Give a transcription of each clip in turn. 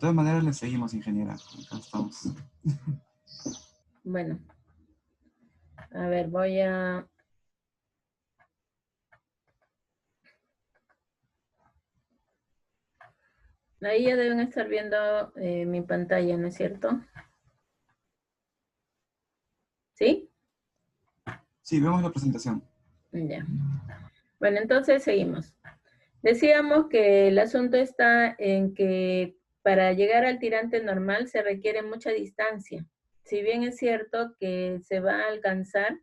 todas maneras le seguimos, ingeniera. Acá estamos. Bueno, a ver, voy a... Ahí ya deben estar viendo mi pantalla, ¿no es cierto? ¿Sí? Sí, vemos la presentación. Ya. Bueno, entonces seguimos. Decíamos que el asunto está en que para llegar al tirante normal se requiere mucha distancia. Si bien es cierto que se va a alcanzar,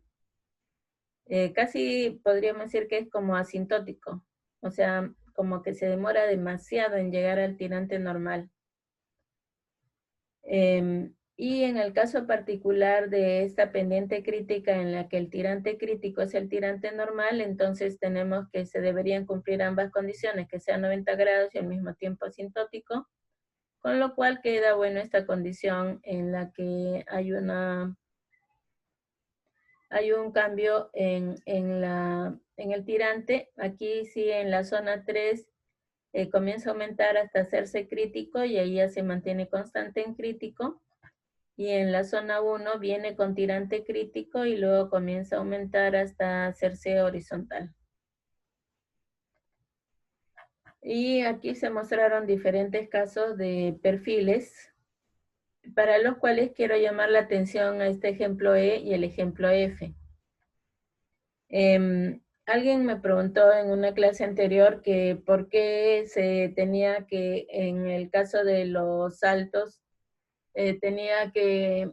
casi podríamos decir que es como asintótico. O sea, como que se demora demasiado en llegar al tirante normal. Y en el caso particular de esta pendiente crítica en la que el tirante crítico es el tirante normal, entonces tenemos que se deberían cumplir ambas condiciones, que sea 90 grados y al mismo tiempo asintótico, con lo cual queda bueno esta condición en la que hay un cambio en el tirante. Aquí sí en la zona 3 comienza a aumentar hasta hacerse crítico y ahí ya se mantiene constante en crítico. Y en la zona 1 viene con tirante crítico y luego comienza a aumentar hasta hacerse horizontal. Y aquí se mostraron diferentes casos de perfiles para los cuales quiero llamar la atención a este ejemplo E y el ejemplo F. Alguien me preguntó en una clase anterior que por qué se tenía que, en el caso de los saltos, tenía que,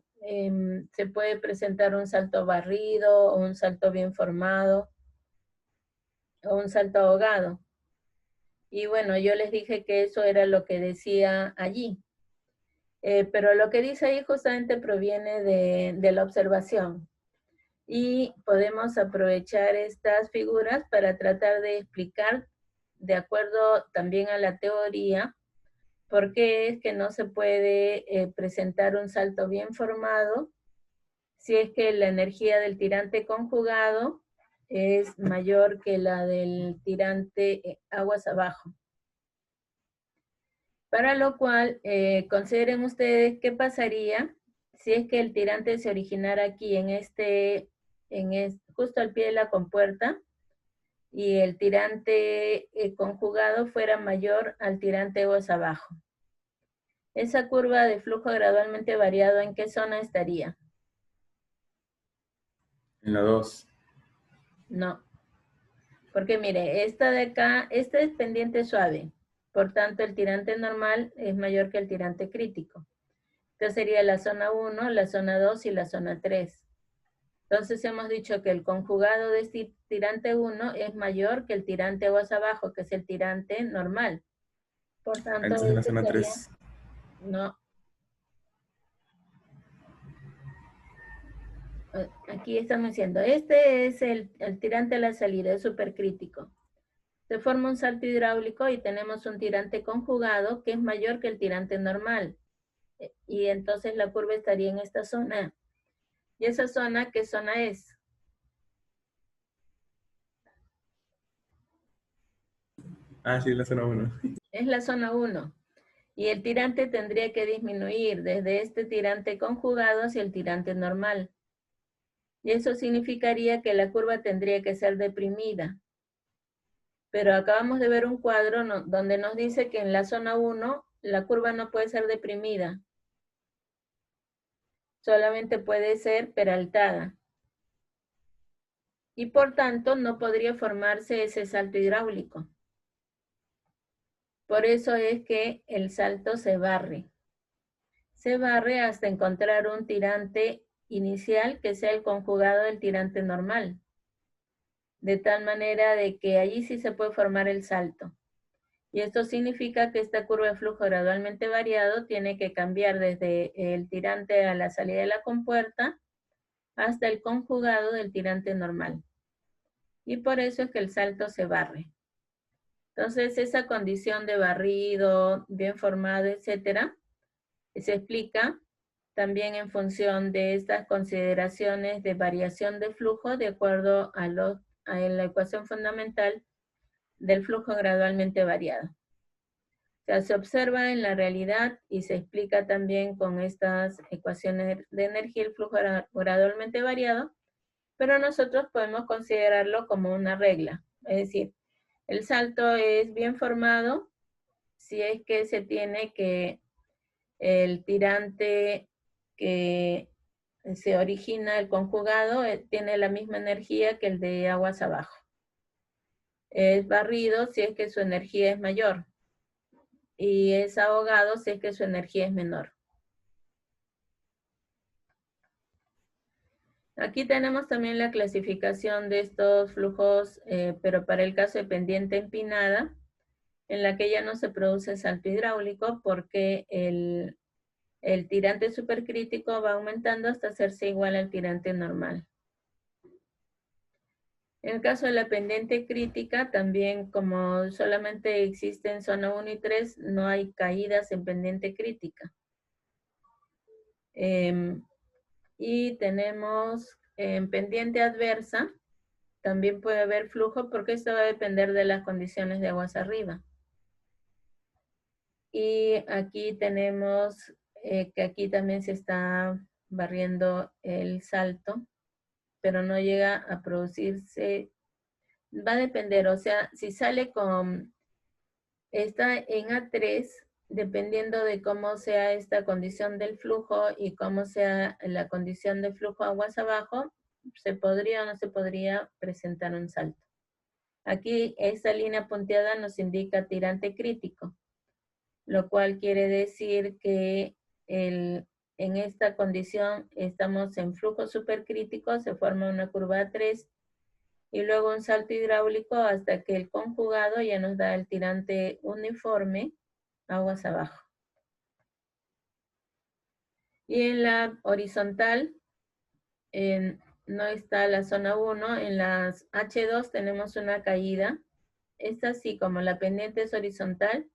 se puede presentar un salto barrido, o un salto bien formado, o un salto ahogado. Y bueno, yo les dije que eso era lo que decía allí. Pero lo que dice ahí justamente proviene de la observación. Y podemos aprovechar estas figuras para tratar de explicar, de acuerdo también a la teoría, por qué es que no se puede presentar un salto bien formado si es que la energía del tirante conjugado es mayor que la del tirante aguas abajo. Para lo cual, consideren ustedes qué pasaría si es que el tirante se originara aquí justo al pie de la compuerta y el tirante conjugado fuera mayor al tirante aguas abajo. Esa curva de flujo gradualmente variado, ¿en qué zona estaría? En la 2. No, porque mire, esta de acá, esta es pendiente suave, por tanto el tirante normal es mayor que el tirante crítico. Entonces sería la zona 1, la zona 2 y la zona 3. Entonces hemos dicho que el conjugado de este tirante 1 es mayor que el tirante aguas abajo, que es el tirante normal. Por tanto, Entonces en la este zona sería, 3. no, aquí estamos diciendo, este es el tirante a la salida, es supercrítico. Se forma un salto hidráulico y tenemos un tirante conjugado que es mayor que el tirante normal. Y entonces la curva estaría en esta zona. ¿Y esa zona qué zona es? Ah, sí, la zona 1. Es la zona 1. Y el tirante tendría que disminuir desde este tirante conjugado hacia el tirante normal. Y eso significaría que la curva tendría que ser deprimida. Pero acabamos de ver un cuadro donde nos dice que en la zona 1 la curva no puede ser deprimida. Solamente puede ser peraltada. Y por tanto no podría formarse ese salto hidráulico. Por eso es que el salto se barre. Se barre hasta encontrar un tirante inicial que sea el conjugado del tirante normal. De tal manera de que allí sí se puede formar el salto. Y esto significa que esta curva de flujo gradualmente variado tiene que cambiar desde el tirante a la salida de la compuerta hasta el conjugado del tirante normal. Y por eso es que el salto se barre. Entonces, esa condición de barrido, bien formado, etcétera, se explica también en función de estas consideraciones de variación de flujo de acuerdo a la ecuación fundamental del flujo gradualmente variado. O sea, se observa en la realidad y se explica también con estas ecuaciones de energía el flujo gradualmente variado, pero nosotros podemos considerarlo como una regla. Es decir, el salto es bien formado si es que se tiene que el tirante que se origina, el conjugado, tiene la misma energía que el de aguas abajo. Es barrido si es que su energía es mayor y es ahogado si es que su energía es menor. Aquí tenemos también la clasificación de estos flujos, pero para el caso de pendiente empinada, en la que ya no se produce salto hidráulico porque el tirante supercrítico va aumentando hasta hacerse igual al tirante normal. En el caso de la pendiente crítica, también como solamente existe en zona 1 y 3, no hay caídas en pendiente crítica. Y tenemos en pendiente adversa, también puede haber flujo porque esto va a depender de las condiciones de aguas arriba. Y aquí tenemos que aquí también se está barriendo el salto, pero no llega a producirse. Va a depender, o sea, si sale está en A3, dependiendo de cómo sea esta condición del flujo y cómo sea la condición de flujo aguas abajo, se podría o no se podría presentar un salto. Aquí esta línea punteada nos indica tirante crítico, lo cual quiere decir que en esta condición estamos en flujo supercrítico, se forma una curva A3 y luego un salto hidráulico hasta que el conjugado ya nos da el tirante uniforme aguas abajo. Y en la horizontal no está la zona 1, en las H2 tenemos una caída. Esta sí, como la pendiente es horizontal,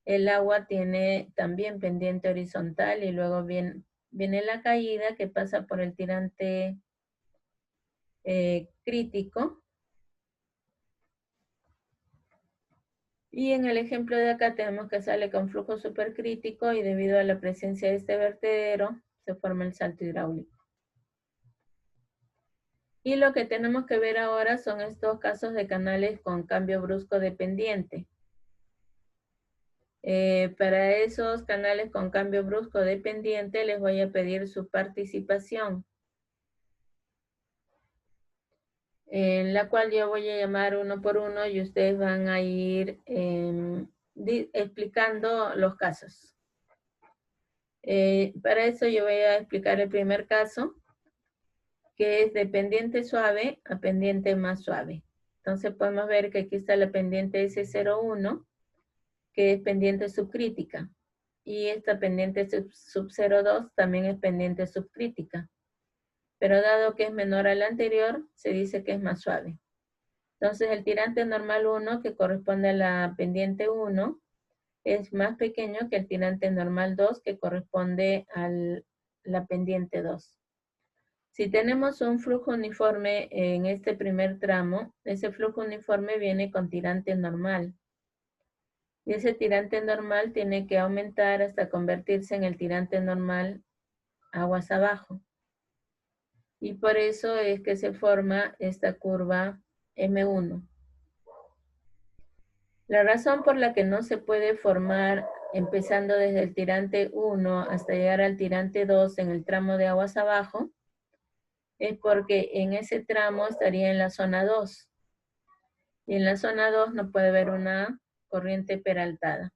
el agua tiene también pendiente horizontal y luego viene la caída que pasa por el tirante crítico. Y en el ejemplo de acá tenemos que sale con flujo supercrítico y debido a la presencia de este vertedero se forma el salto hidráulico. Y lo que tenemos que ver ahora son estos casos de canales con cambio brusco de pendiente. Para esos canales con cambio brusco de pendiente les voy a pedir su participación, en la cual yo voy a llamar uno por uno y ustedes van a ir explicando los casos. Para eso yo voy a explicar el primer caso, que es de pendiente suave a pendiente más suave. Entonces podemos ver que aquí está la pendiente S01, que es pendiente subcrítica. Y esta pendiente sub 02 también es pendiente subcrítica. Pero dado que es menor a la anterior, se dice que es más suave. Entonces el tirante normal 1, que corresponde a la pendiente 1, es más pequeño que el tirante normal 2, que corresponde a la pendiente 2. Si tenemos un flujo uniforme en este primer tramo, ese flujo uniforme viene con tirante normal. Y ese tirante normal tiene que aumentar hasta convertirse en el tirante normal aguas abajo. Y por eso es que se forma esta curva M1. La razón por la que no se puede formar empezando desde el tirante 1 hasta llegar al tirante 2 en el tramo de aguas abajo es porque en ese tramo estaría en la zona 2. Y en la zona 2 no puede haber una corriente peraltada.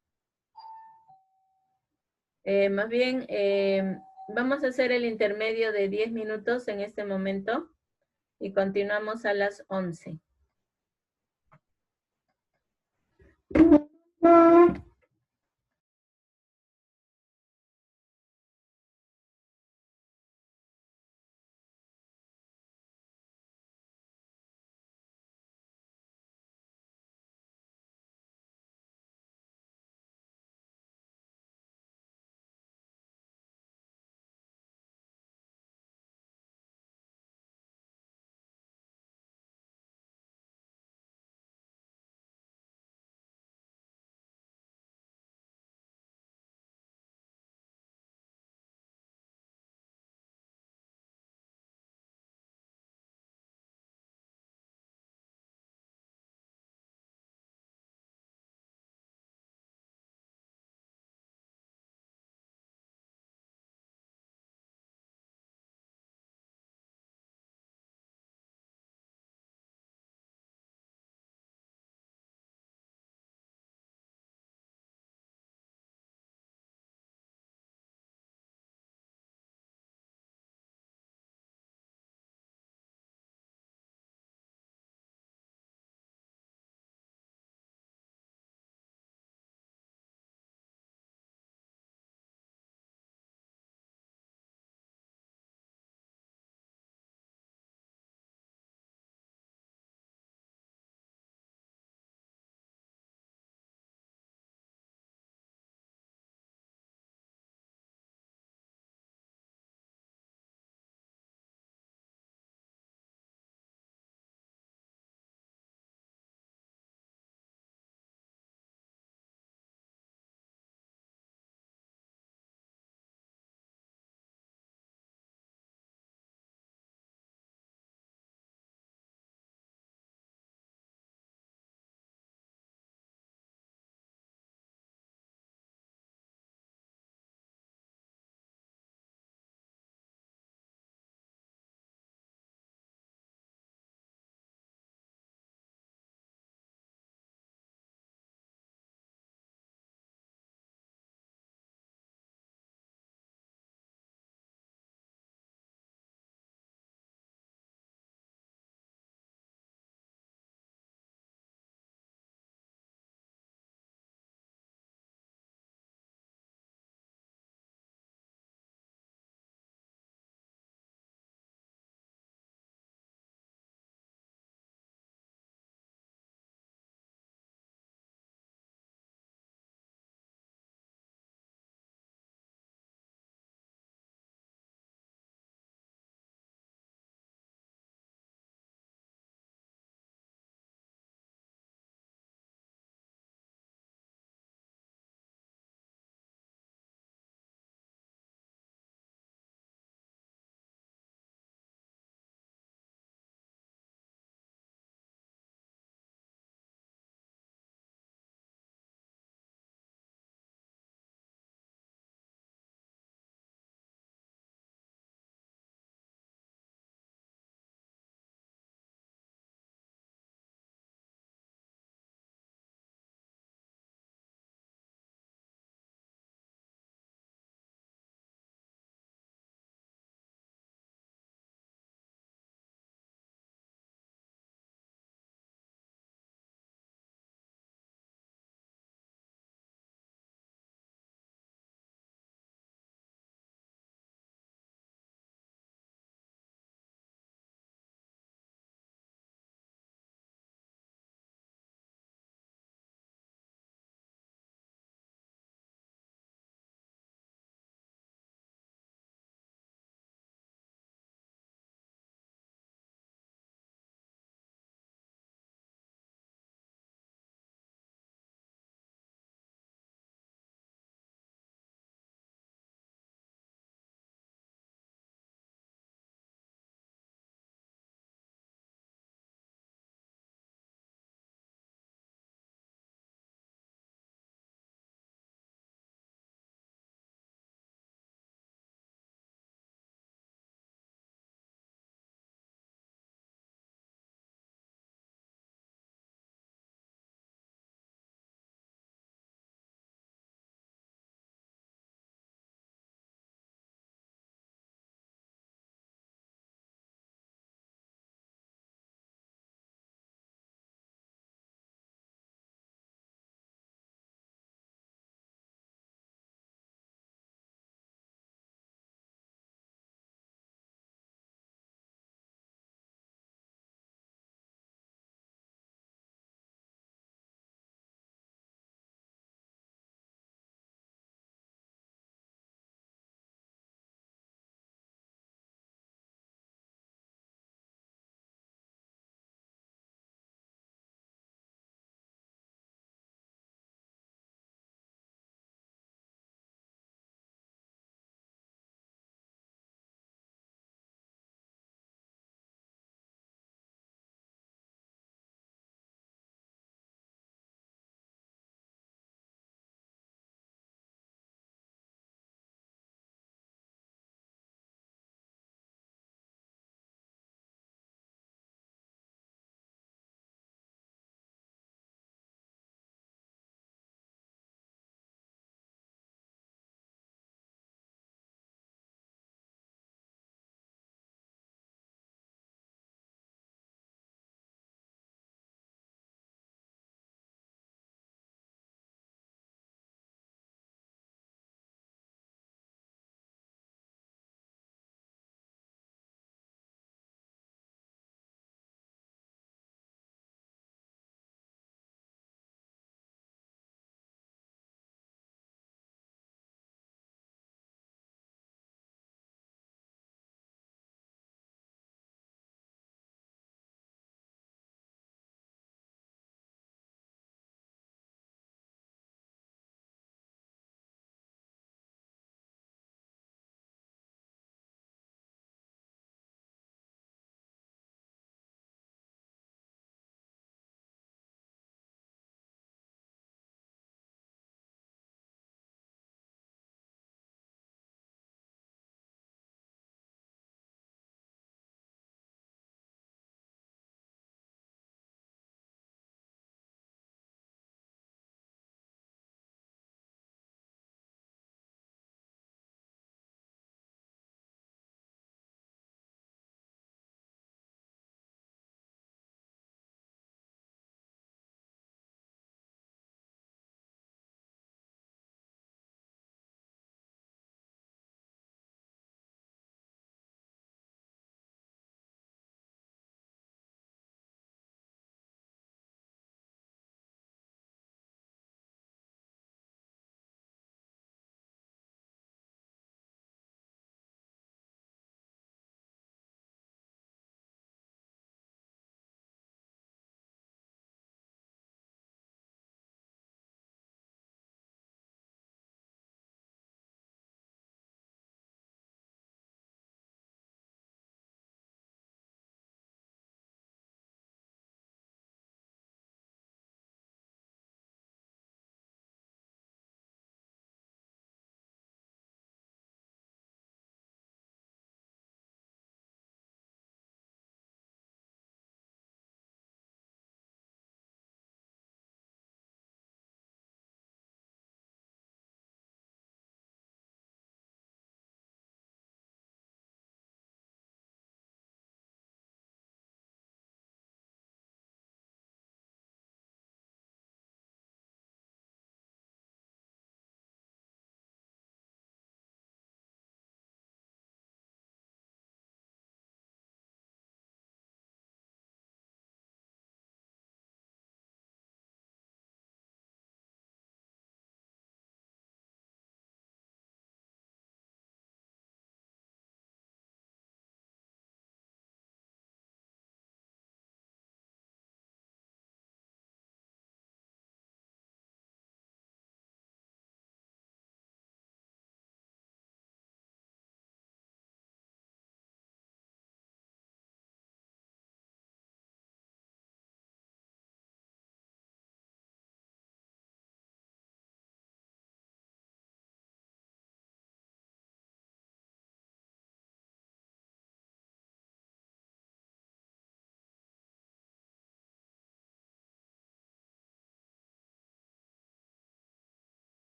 Más bien, vamos a hacer el intermedio de 10 minutos en este momento y continuamos a las 11.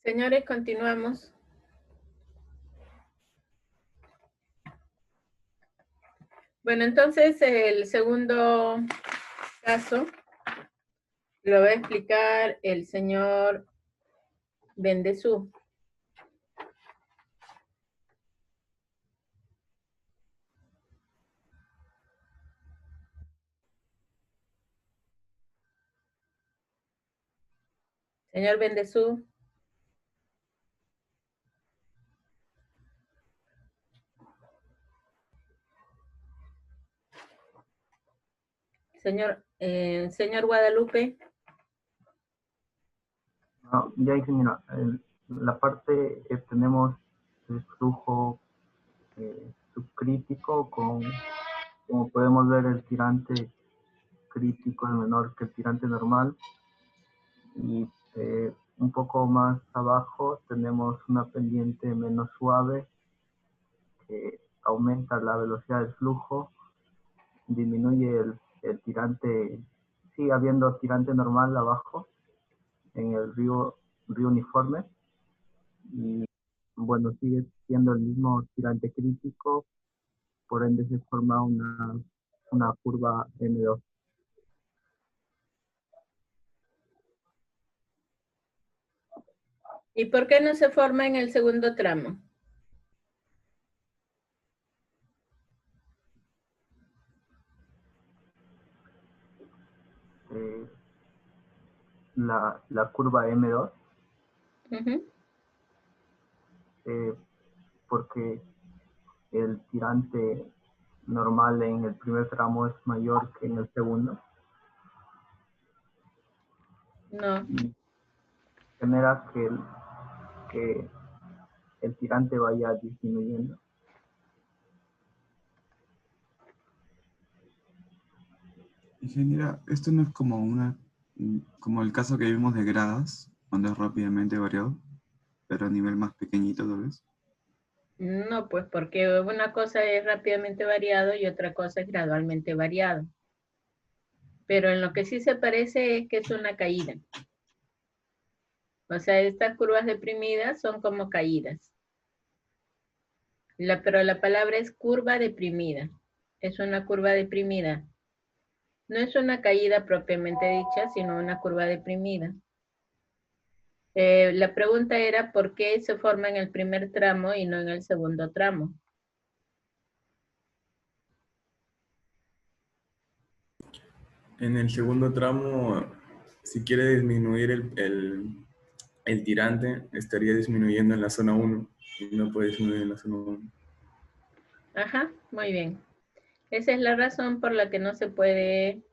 Señores, continuamos. Bueno, entonces el segundo caso lo va a explicar el señor Bendezú. Señor Bendezú. Señor Guadalupe. No, ya ingeniero, en la parte que tenemos el flujo subcrítico como podemos ver, el tirante crítico es menor que el tirante normal, y un poco más abajo tenemos una pendiente menos suave que aumenta la velocidad del flujo, disminuye el tirante, sigue habiendo tirante normal abajo en el río uniforme, y bueno, sigue siendo el mismo tirante crítico, por ende se forma una curva M2. ¿Y por qué no se forma en el segundo tramo? La curva M2, porque el tirante normal en el primer tramo es mayor que en el segundo. No. Y genera que el tirante vaya disminuyendo. Ingeniera, esto no es como el caso que vimos de gradas, cuando es rápidamente variado, pero a nivel más pequeñito tal vez. No, pues porque una cosa es rápidamente variado y otra cosa es gradualmente variado. Pero en lo que sí se parece es que es una caída. O sea, estas curvas deprimidas son como caídas. Pero la palabra es curva deprimida. Es una curva deprimida. No es una caída propiamente dicha, sino una curva deprimida. La pregunta era por qué se forma en el primer tramo y no en el segundo tramo. En el segundo tramo, si quiere disminuir el tirante, estaría disminuyendo en la zona 1 y no puede disminuir en la zona 1. Ajá, muy bien. Esa es la razón por la que no se puede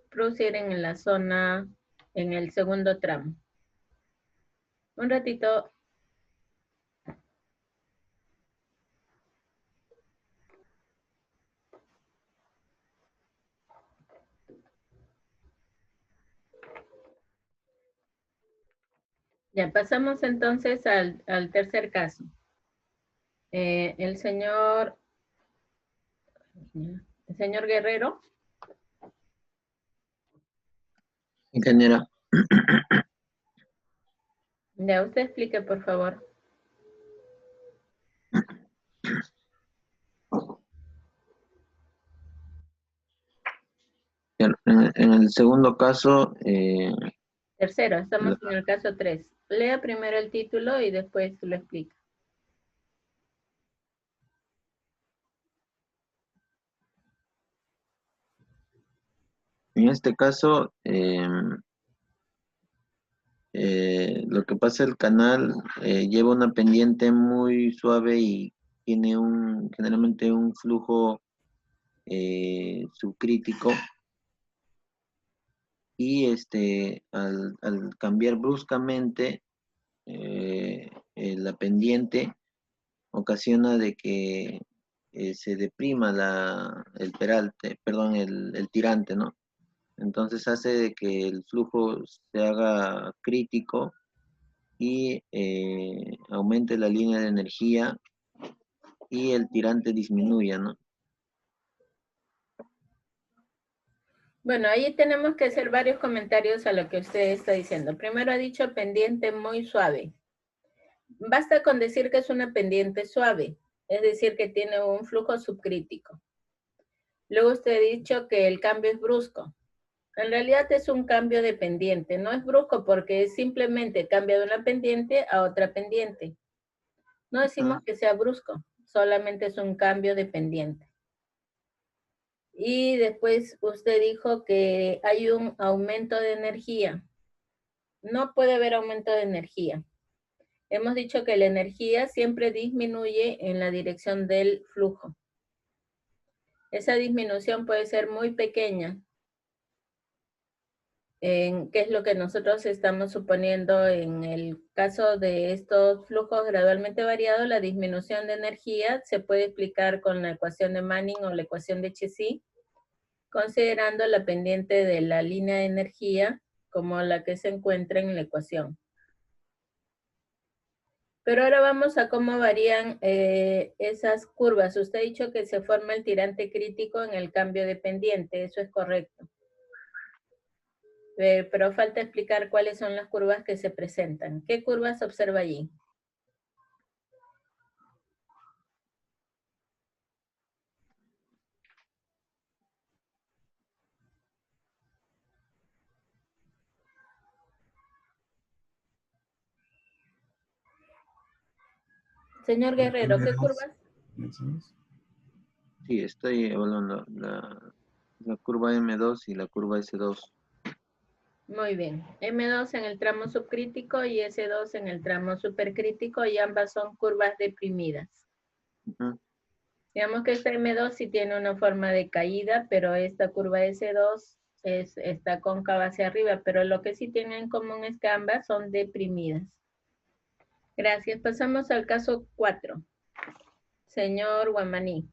producir en la zona, en el segundo tramo. Un ratito. Ya pasamos entonces al tercer caso. El señor Guerrero. Ingeniera, Ya, usted explique, por favor. en el segundo caso, Tercero, estamos en el caso 3. Lea primero el título y después lo explica. en este caso, lo que pasa, el canal lleva una pendiente muy suave y tiene generalmente un flujo subcrítico, y al cambiar bruscamente la pendiente, ocasiona de que se deprima el peralte, perdón, el tirante, ¿no? Entonces hace de que el flujo se haga crítico y aumente la línea de energía y el tirante disminuya, ¿no? Bueno, ahí tenemos que hacer varios comentarios a lo que usted está diciendo. Primero ha dicho pendiente muy suave. Basta con decir que es una pendiente suave, es decir, que tiene un flujo subcrítico. Luego usted ha dicho que el cambio es brusco. En realidad es un cambio de pendiente, no es brusco porque es simplemente cambia de una pendiente a otra pendiente. No decimos que sea brusco, solamente es un cambio de pendiente. Y después usted dijo que hay un aumento de energía. No puede haber aumento de energía. Hemos dicho que la energía siempre disminuye en la dirección del flujo. Esa disminución puede ser muy pequeña, que es lo que nosotros estamos suponiendo en el caso de estos flujos gradualmente variados. La disminución de energía se puede explicar con la ecuación de Manning o la ecuación de Chezy, considerando la pendiente de la línea de energía como la que se encuentra en la ecuación. Pero ahora vamos a cómo varían esas curvas. Usted ha dicho que se forma el tirante crítico en el cambio de pendiente, eso es correcto. Pero falta explicar cuáles son las curvas que se presentan. ¿Qué curvas observa allí? Señor Guerrero, ¿qué curvas? Sí, estoy evaluando la curva M2 y la curva S2. Muy bien. M2 en el tramo subcrítico y S2 en el tramo supercrítico, y ambas son curvas deprimidas. Digamos que esta M2 sí tiene una forma de caída, pero esta curva S2 está cóncava hacia arriba, pero lo que sí tienen en común es que ambas son deprimidas. Gracias. Pasamos al caso 4. Señor Guamaní.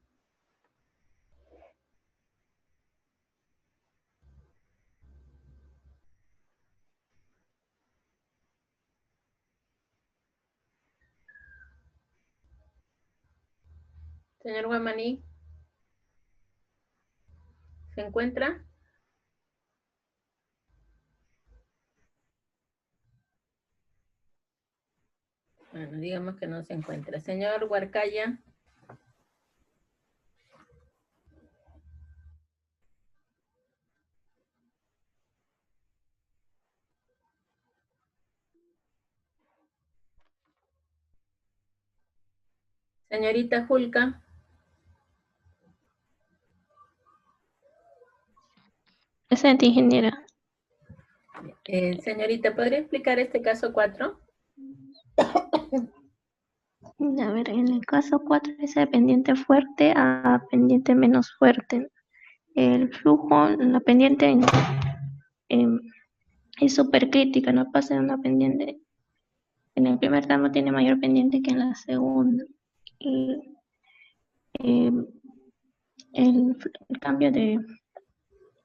Señor Guamaní. ¿Se encuentra? Bueno, digamos que no se encuentra. Señor Huarcaya. Señorita Julca. Presente, ingeniera. Señorita, ¿podría explicar este caso 4? A ver, en el caso 4 es de pendiente fuerte a pendiente menos fuerte. El flujo, la pendiente es súper crítica, no pasa de una pendiente. En el primer tramo tiene mayor pendiente que en la segunda. Y, el cambio de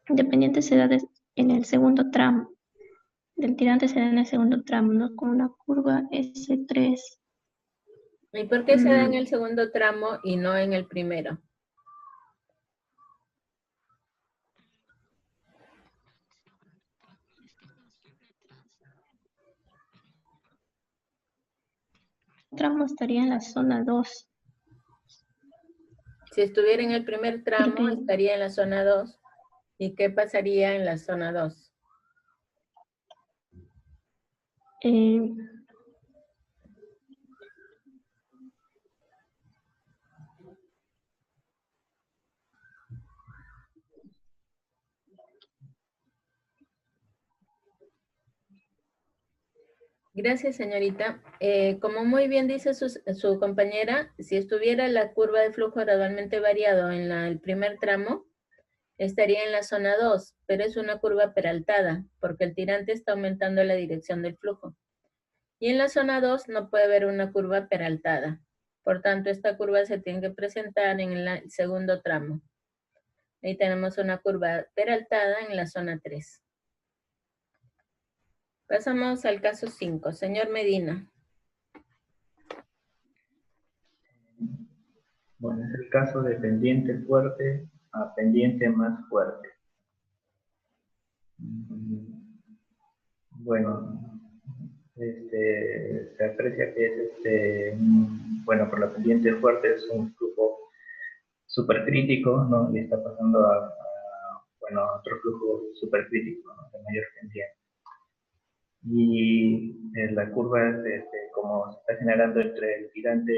pendiente se da en el segundo tramo. Del tirante se da en el segundo tramo, ¿no? Con una curva S3. ¿Y por qué se da en el segundo tramo y no en el primero? El tramo estaría en la zona 2. Si estuviera en el primer tramo, estaría en la zona 2. ¿Y qué pasaría en la zona 2? Gracias, señorita. Como muy bien dice su compañera, si estuviera la curva de flujo gradualmente variado en el primer tramo, estaría en la zona 2, pero es una curva peraltada, porque el tirante está aumentando la dirección del flujo. Y en la zona 2 no puede haber una curva peraltada. Por tanto, esta curva se tiene que presentar en el segundo tramo. Ahí tenemos una curva peraltada en la zona 3. Pasamos al caso 5. Señor Medina. Bueno, es el caso de pendiente fuerte a pendiente más fuerte. Bueno, se aprecia que es bueno, por la pendiente fuerte es un flujo supercrítico, ¿no? Y está pasando bueno, a otro flujo supercrítico, ¿no? De mayor pendiente. Y la curva es como se está generando entre el tirante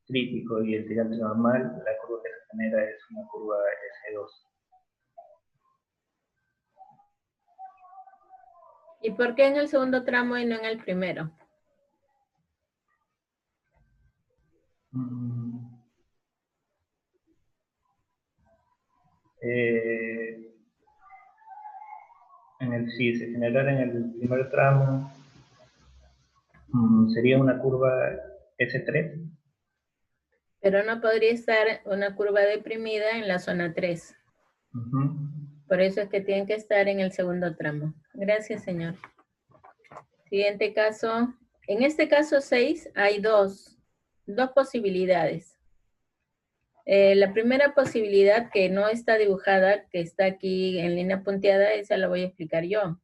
crítico y el tirante normal, la curva que se genera es una curva S2. ¿Y por qué en el segundo tramo y no en el primero? Si se generara en el primer tramo, sería una curva S3. Pero no podría estar una curva deprimida en la zona 3. Por eso es que tienen que estar en el segundo tramo. Gracias, señor. Siguiente caso. En este caso 6 hay dos posibilidades. La primera posibilidad que no está dibujada, que está aquí en línea punteada, esa la voy a explicar yo.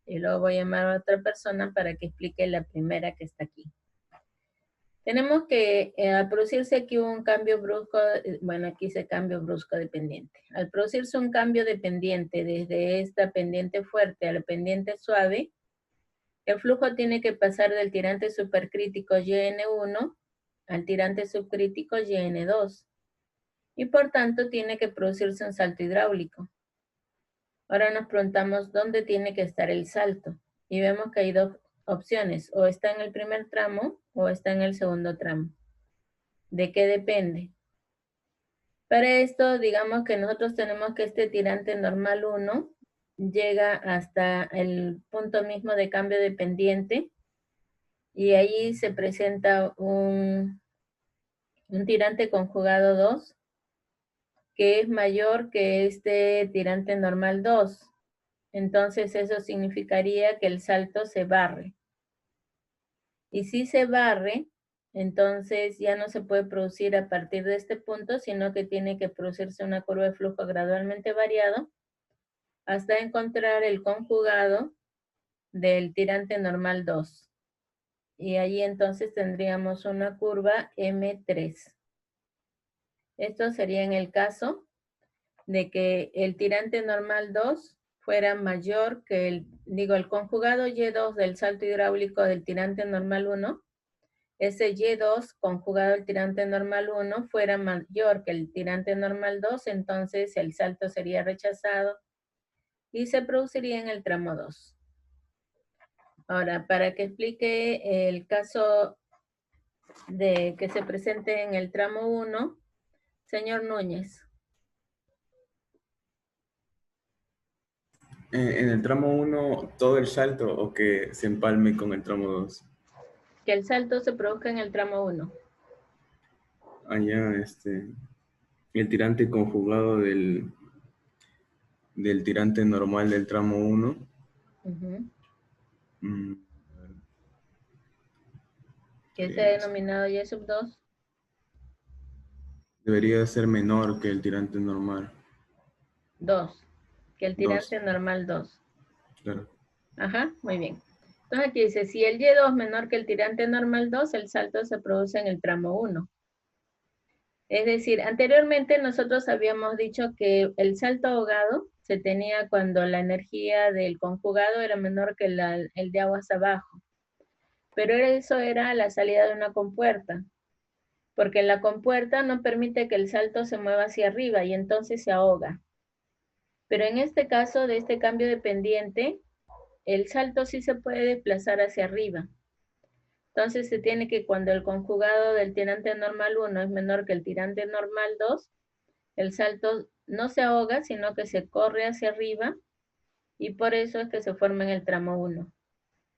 Y luego voy a llamar a otra persona para que explique la primera que está aquí. Tenemos que, al producirse aquí un cambio brusco, bueno, aquí dice cambio brusco dependiente. Al producirse un cambio dependiente desde esta pendiente fuerte a la pendiente suave, el flujo tiene que pasar del tirante supercrítico YN1 al tirante subcrítico YN2. Y por tanto tiene que producirse un salto hidráulico. Ahora nos preguntamos dónde tiene que estar el salto. Y vemos que hay dos opciones, o está en el primer tramo o está en el segundo tramo. ¿De qué depende? Para esto, digamos que nosotros tenemos que este tirante normal 1 llega hasta el punto mismo de cambio de pendiente y ahí se presenta un tirante conjugado 2 que es mayor que este tirante normal 2. Entonces eso significaría que el salto se barre. Y si se barre, entonces ya no se puede producir a partir de este punto, sino que tiene que producirse una curva de flujo gradualmente variado hasta encontrar el conjugado del tirante normal 2. Y ahí entonces tendríamos una curva M3. Esto sería en el caso de que el tirante normal 2 fuera mayor que el conjugado Y2 del salto hidráulico del tirante normal 1, ese Y2 conjugado al tirante normal 1 fuera mayor que el tirante normal 2, entonces el salto sería rechazado y se produciría en el tramo 2. Ahora, para que explique el caso de que se presente en el tramo 1, señor Núñez. En el tramo 1, todo el salto o que se empalme con el tramo 2. Que el salto se produzca en el tramo 1. Allá, el tirante conjugado del tirante normal del tramo 1. Que se ha denominado Y sub 2. Debería ser menor que el tirante normal. 2. Que el tirante normal 2. Claro. Ajá, muy bien. Entonces aquí dice, si el Y2 es menor que el tirante normal 2, el salto se produce en el tramo 1. Es decir, anteriormente nosotros habíamos dicho que el salto ahogado se tenía cuando la energía del conjugado era menor que el de aguas abajo. Pero eso era a la salida de una compuerta, porque la compuerta no permite que el salto se mueva hacia arriba y entonces se ahoga. Pero en este caso de este cambio de pendiente, el salto sí se puede desplazar hacia arriba. Entonces se tiene que cuando el conjugado del tirante normal 1 es menor que el tirante normal 2, el salto no se ahoga, sino que se corre hacia arriba y por eso es que se forma en el tramo 1.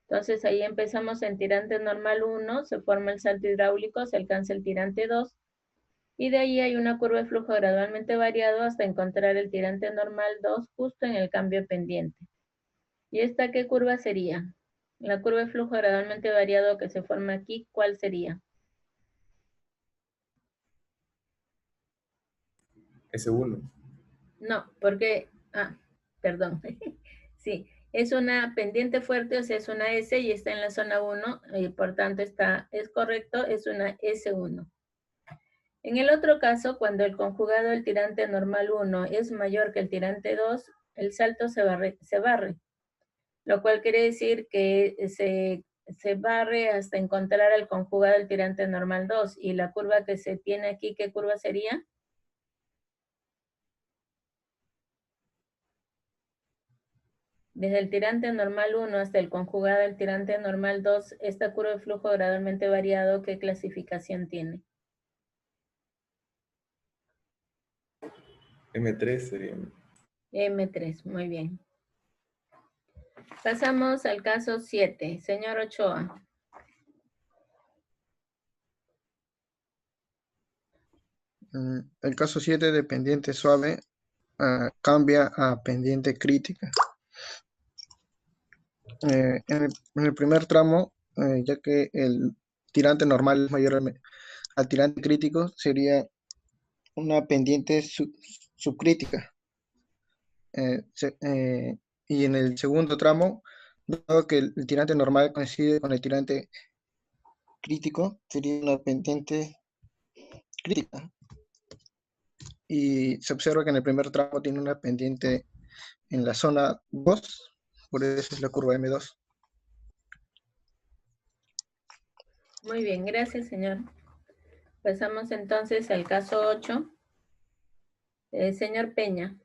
Entonces ahí empezamos en tirante normal 1, se forma el salto hidráulico, se alcanza el tirante 2 y de ahí hay una curva de flujo gradualmente variado hasta encontrar el tirante normal 2 justo en el cambio pendiente. ¿Y esta qué curva sería? La curva de flujo gradualmente variado que se forma aquí, ¿cuál sería? S1. No, porque, perdón. Sí, es una pendiente fuerte, o sea, es una S y está en la zona 1, y por tanto es correcto, es una S1. En el otro caso, cuando el conjugado del tirante normal 1 es mayor que el tirante 2, el salto se barre, lo cual quiere decir que se barre hasta encontrar el conjugado del tirante normal 2, y la curva que se tiene aquí, ¿qué curva sería? Desde el tirante normal 1 hasta el conjugado del tirante normal 2, esta curva de flujo gradualmente variado, ¿qué clasificación tiene? M3 sería. M3, muy bien. Pasamos al caso 7. Señor Ochoa. El caso 7 de pendiente suave cambia a pendiente crítica. En el primer tramo, ya que el tirante normal es mayor al tirante crítico, sería una pendiente subcrítica. Y en el segundo tramo, dado que el tirante normal coincide con el tirante crítico, sería una pendiente crítica. Y se observa que en el primer tramo tiene una pendiente en la zona 2, por eso es la curva M2. Muy bien, gracias, señor. Pasamos entonces al caso 8. Señor Peña.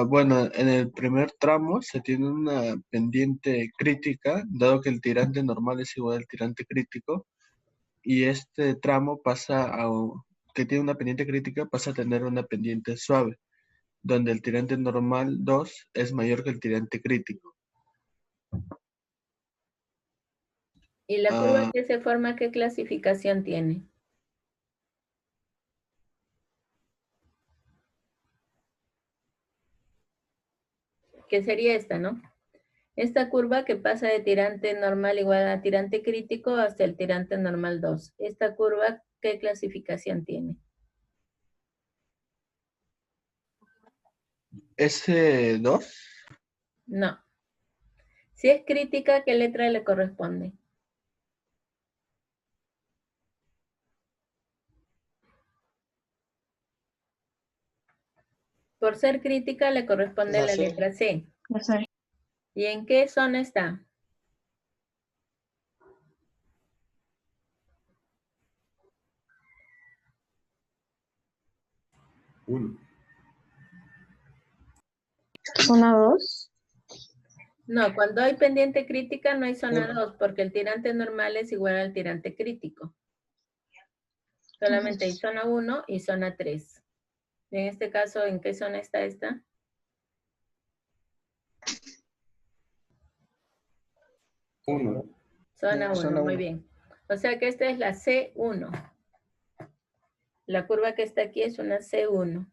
Bueno, en el primer tramo se tiene una pendiente crítica, dado que el tirante normal es igual al tirante crítico, y este tramo que tiene una pendiente crítica pasa a tener una pendiente suave, donde el tirante normal 2 es mayor que el tirante crítico. ¿Y la curva que se forma, qué clasificación tiene? Que sería esta, ¿no? Esta curva que pasa de tirante normal igual a tirante crítico hasta el tirante normal 2. ¿Esta curva qué clasificación tiene? ¿S2? No. Si es crítica, ¿qué letra le corresponde? Por ser crítica le corresponde la letra C. ¿Y en qué zona está? Zona 2. No, cuando hay pendiente crítica no hay zona 2, porque el tirante normal es igual al tirante crítico. Solamente hay zona 1 y zona 3. En este caso, ¿en qué zona está esta? Zona 1, muy bien. O sea que esta es la C1. La curva que está aquí es una C1.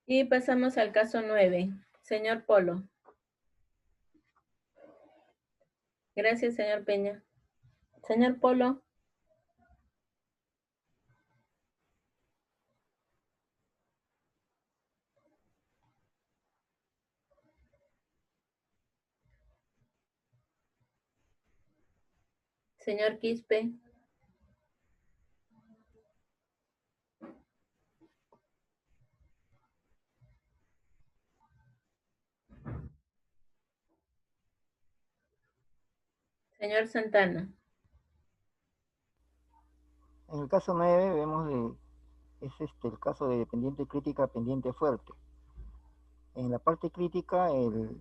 Y pasamos al caso 9. Señor Polo. Gracias, señor Peña. Señor Polo. Señor Quispe. Señor Santana. En el caso 9 vemos el caso de pendiente crítica, pendiente fuerte. En la parte crítica el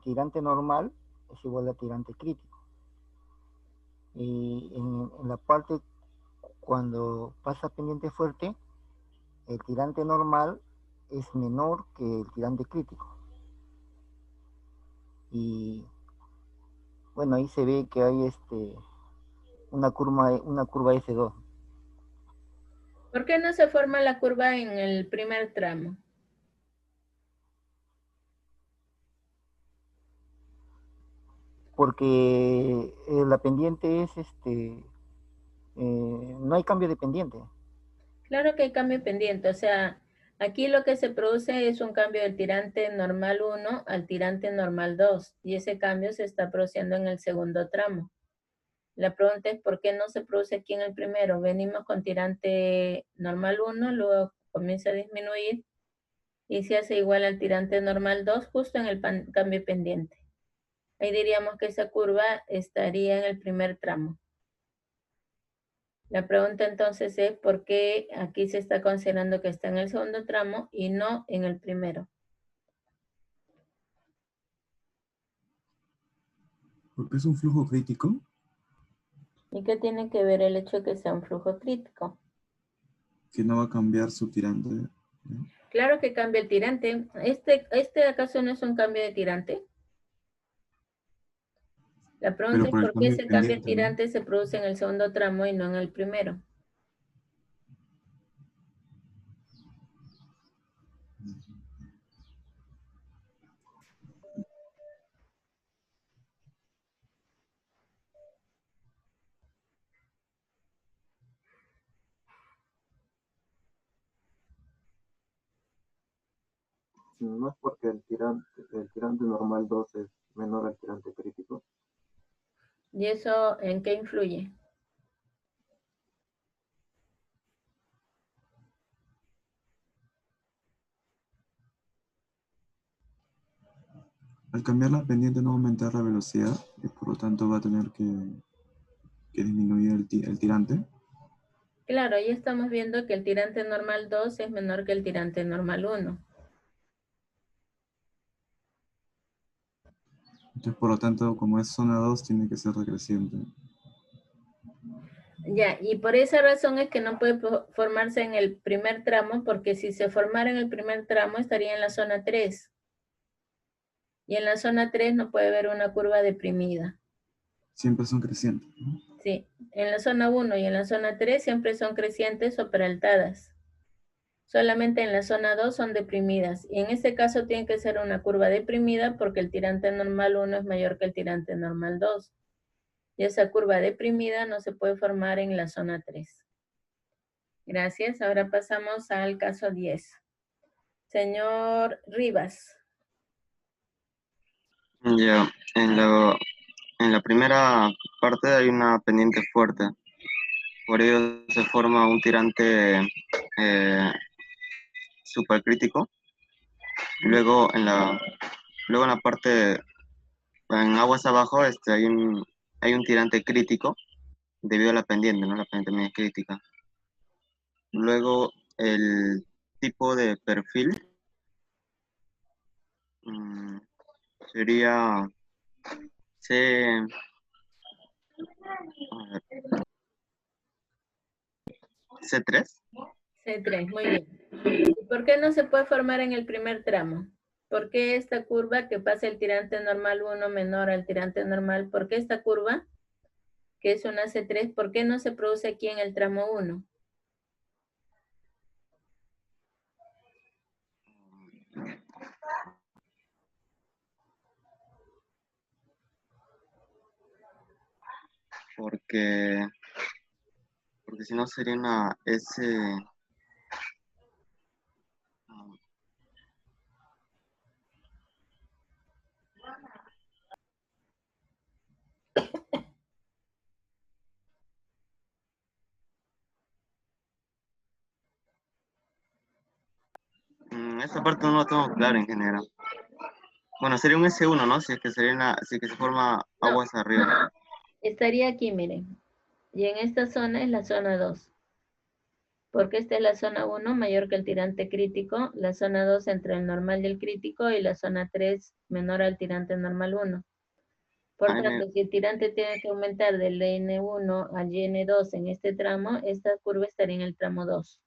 tirante normal es igual al tirante crítico. Y en la parte cuando pasa pendiente fuerte, el tirante normal es menor que el tirante crítico. Y bueno, ahí se ve que hay una curva S2. ¿Por qué no se forma la curva en el primer tramo? porque la pendiente es, no hay cambio de pendiente. Claro que hay cambio pendiente, o sea, aquí lo que se produce es un cambio del tirante normal 1 al tirante normal 2, y ese cambio se está produciendo en el segundo tramo. La pregunta es ¿por qué no se produce aquí en el primero? Venimos con tirante normal 1, luego comienza a disminuir y se hace igual al tirante normal 2 justo en el cambio pendiente. Ahí diríamos que esa curva estaría en el primer tramo. La pregunta entonces es ¿por qué aquí se está considerando que está en el segundo tramo y no en el primero? Porque es un flujo crítico. ¿Y qué tiene que ver el hecho de que sea un flujo crítico? Que no va a cambiar su tirante, ¿no? Claro que cambia el tirante. ¿Este acaso no es un cambio de tirante? La pregunta Pero es por el ¿por qué cambio ese cambio de pendiente, ¿no? tirante se produce en el segundo tramo y no en el primero? No es porque el tirante normal 2 es menor al tirante crítico. ¿Y eso en qué influye? Al cambiar la pendiente no va a aumentar la velocidad y por lo tanto va a tener que disminuir el tirante. Claro, ya estamos viendo que el tirante normal 2 es menor que el tirante normal 1. Entonces, por lo tanto, como es zona 2, tiene que ser decreciente. Ya, y por esa razón es que no puede formarse en el primer tramo, porque si se formara en el primer tramo estaría en la zona 3. Y en la zona 3 no puede haber una curva deprimida. Siempre son crecientes, ¿no? Sí, en la zona 1 y en la zona 3 siempre son crecientes o peraltadas. Solamente en la zona 2 son deprimidas. Y en este caso tiene que ser una curva deprimida porque el tirante normal 1 es mayor que el tirante normal 2. Y esa curva deprimida no se puede formar en la zona 3. Gracias. Ahora pasamos al caso 10. Señor Rivas. Ya, en la primera parte hay una pendiente fuerte. Por ello se forma un tirante supercrítico. Luego en la parte, en aguas abajo, hay un tirante crítico debido a la pendiente, ¿no? La pendiente también es crítica. Luego el tipo de perfil sería C3. C3, muy bien. ¿Y por qué no se puede formar en el primer tramo? ¿Por qué esta curva que pasa el tirante normal 1 menor al tirante normal? ¿Por qué esta curva, que es una C3, por qué no se produce aquí en el tramo 1? Porque si no sería una S. Esta parte no lo tengo claro en general. Bueno, sería un S1, ¿no? Si es que se forma aguas arriba. Estaría aquí, miren. Y en esta zona es la zona 2. Porque esta es la zona 1 mayor que el tirante crítico, la zona 2 entre el normal y el crítico y la zona 3 menor al tirante normal 1. Por tanto, si el tirante tiene que aumentar del N1 al N2 en este tramo, esta curva estaría en el tramo 2.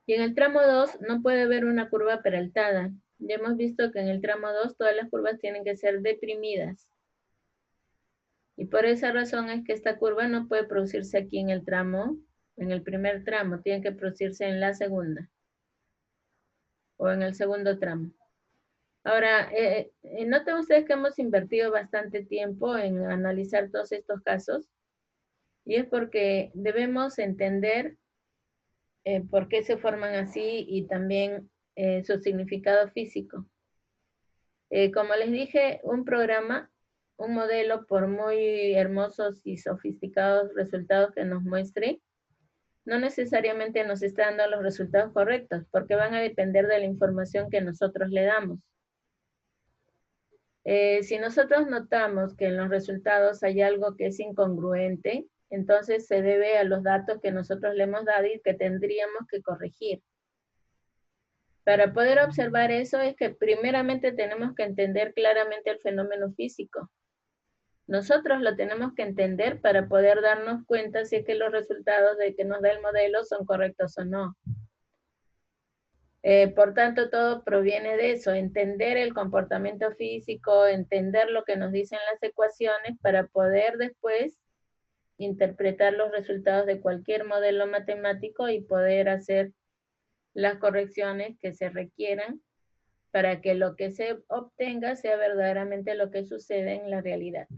Y en el tramo 2 no puede haber una curva peraltada. Ya hemos visto que en el tramo 2 todas las curvas tienen que ser deprimidas. Y por esa razón es que esta curva no puede producirse aquí en el tramo, en el primer tramo, tiene que producirse en la segunda o en el segundo tramo. Ahora, noten ustedes que hemos invertido bastante tiempo en analizar todos estos casos y es porque debemos entender por qué se forman así y también su significado físico. Como les dije, un programa, un modelo, por muy hermosos y sofisticados resultados que nos muestre, no necesariamente nos está dando los resultados correctos, porque van a depender de la información que nosotros le damos. Si nosotros notamos que en los resultados hay algo que es incongruente, entonces se debe a los datos que nosotros le hemos dado y que tendríamos que corregir. Para poder observar eso es que primeramente tenemos que entender claramente el fenómeno físico. Nosotros lo tenemos que entender para poder darnos cuenta si es que los resultados de que nos da el modelo son correctos o no. Por tanto, todo proviene de eso, entender el comportamiento físico, entender lo que nos dicen las ecuaciones para poder después interpretar los resultados de cualquier modelo matemático y poder hacer las correcciones que se requieran para que lo que se obtenga sea verdaderamente lo que sucede en la realidad.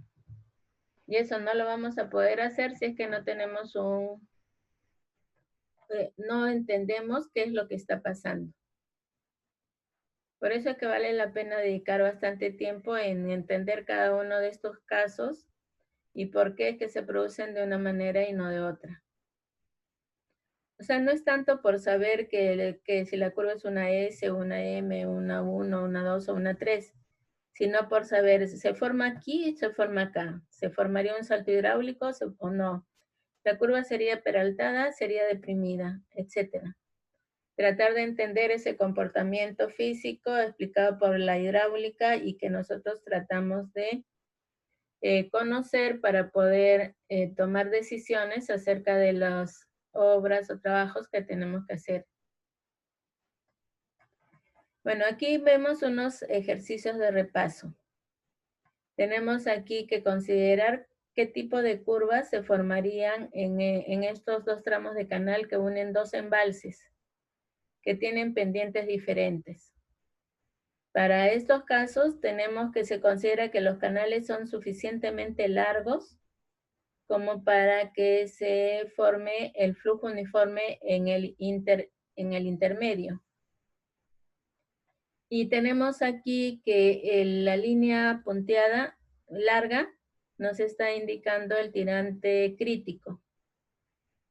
Y eso no lo vamos a poder hacer si es que no tenemos no entendemos qué es lo que está pasando. Por eso es que vale la pena dedicar bastante tiempo en entender cada uno de estos casos y por qué es que se producen de una manera y no de otra. O sea, no es tanto por saber que si la curva es una S, una M, una 1, una 2 o una 3, sino por saber si se forma aquí, se forma acá. ¿Se formaría un salto hidráulico o no? La curva sería peraltada, sería deprimida, etcétera. Tratar de entender ese comportamiento físico explicado por la hidráulica y que nosotros tratamos de conocer para poder tomar decisiones acerca de las obras o trabajos que tenemos que hacer. Bueno, aquí vemos unos ejercicios de repaso. Tenemos aquí que considerar qué tipo de curvas se formarían en estos dos tramos de canal que unen dos embalses que tienen pendientes diferentes. Para estos casos tenemos que se considera que los canales son suficientemente largos como para que se forme el flujo uniforme en el intermedio. Y tenemos aquí que la línea punteada larga nos está indicando el tirante crítico.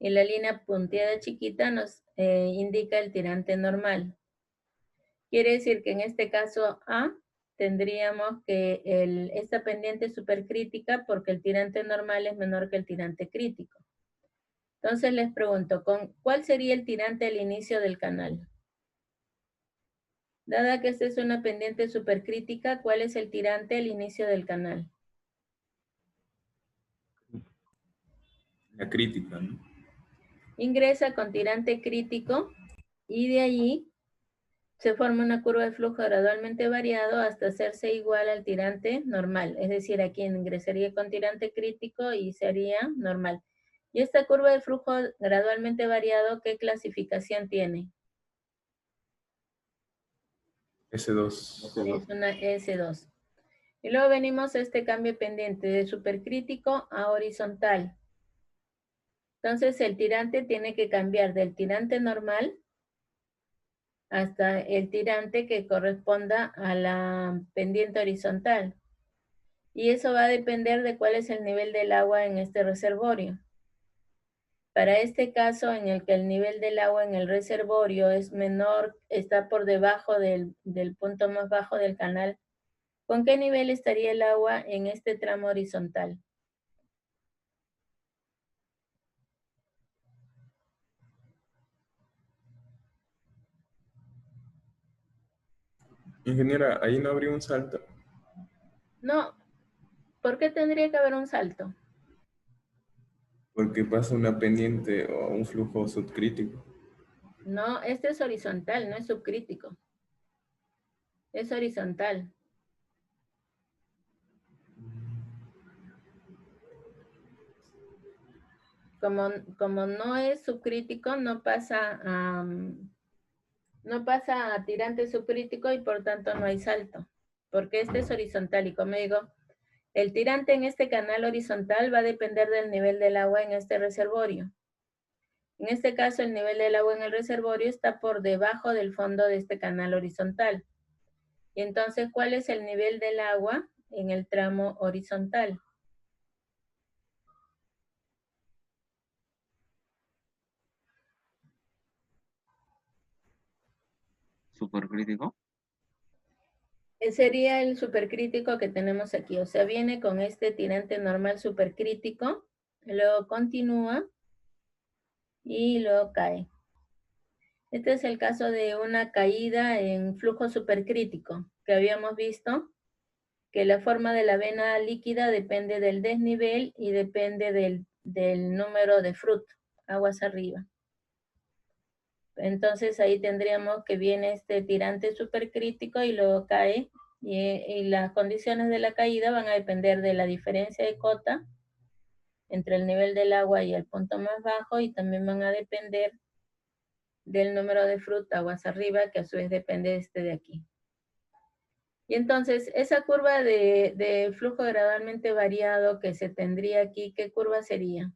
Y la línea punteada chiquita nos indica el tirante normal. Quiere decir que en este caso A tendríamos que esta pendiente es supercrítica porque el tirante normal es menor que el tirante crítico. Entonces les pregunto, ¿cuál sería el tirante al inicio del canal? Dada que esta es una pendiente supercrítica, ¿cuál es el tirante al inicio del canal? La crítica, ¿no? Ingresa con tirante crítico y de allí se forma una curva de flujo gradualmente variado hasta hacerse igual al tirante normal. Es decir, aquí ingresaría con tirante crítico y sería normal. Y esta curva de flujo gradualmente variado, ¿qué clasificación tiene? S2. Es una S2. Y luego venimos a este cambio pendiente de supercrítico a horizontal. Entonces el tirante tiene que cambiar del tirante normal hasta el tirante que corresponda a la pendiente horizontal. Y eso va a depender de cuál es el nivel del agua en este reservorio. Para este caso, en el que el nivel del agua en el reservorio es menor, está por debajo del punto más bajo del canal, ¿con qué nivel estaría el agua en este tramo horizontal? Ingeniera, ahí no habría un salto. No, ¿por qué tendría que haber un salto? Porque pasa una pendiente o un flujo subcrítico. No, este es horizontal, no es subcrítico. Es horizontal. como no es subcrítico, no pasa a tirante subcrítico y por tanto no hay salto, porque este es horizontal y como digo, el tirante en este canal horizontal va a depender del nivel del agua en este reservorio. En este caso, el nivel del agua en el reservorio está por debajo del fondo de este canal horizontal. Y entonces, ¿cuál es el nivel del agua en el tramo horizontal? Supercrítico. Sería el supercrítico que tenemos aquí. O sea, viene con este tirante normal supercrítico, luego continúa y luego cae. Este es el caso de una caída en flujo supercrítico, que habíamos visto que la forma de la vena líquida depende del desnivel y depende del número de Fruit, aguas arriba. Entonces ahí tendríamos que viene este tirante supercrítico y luego cae, y las condiciones de la caída van a depender de la diferencia de cota entre el nivel del agua y el punto más bajo, y también van a depender del número de Fruit, aguas arriba, que a su vez depende de este de aquí. Y entonces, esa curva de flujo gradualmente variado que se tendría aquí, ¿qué curva sería?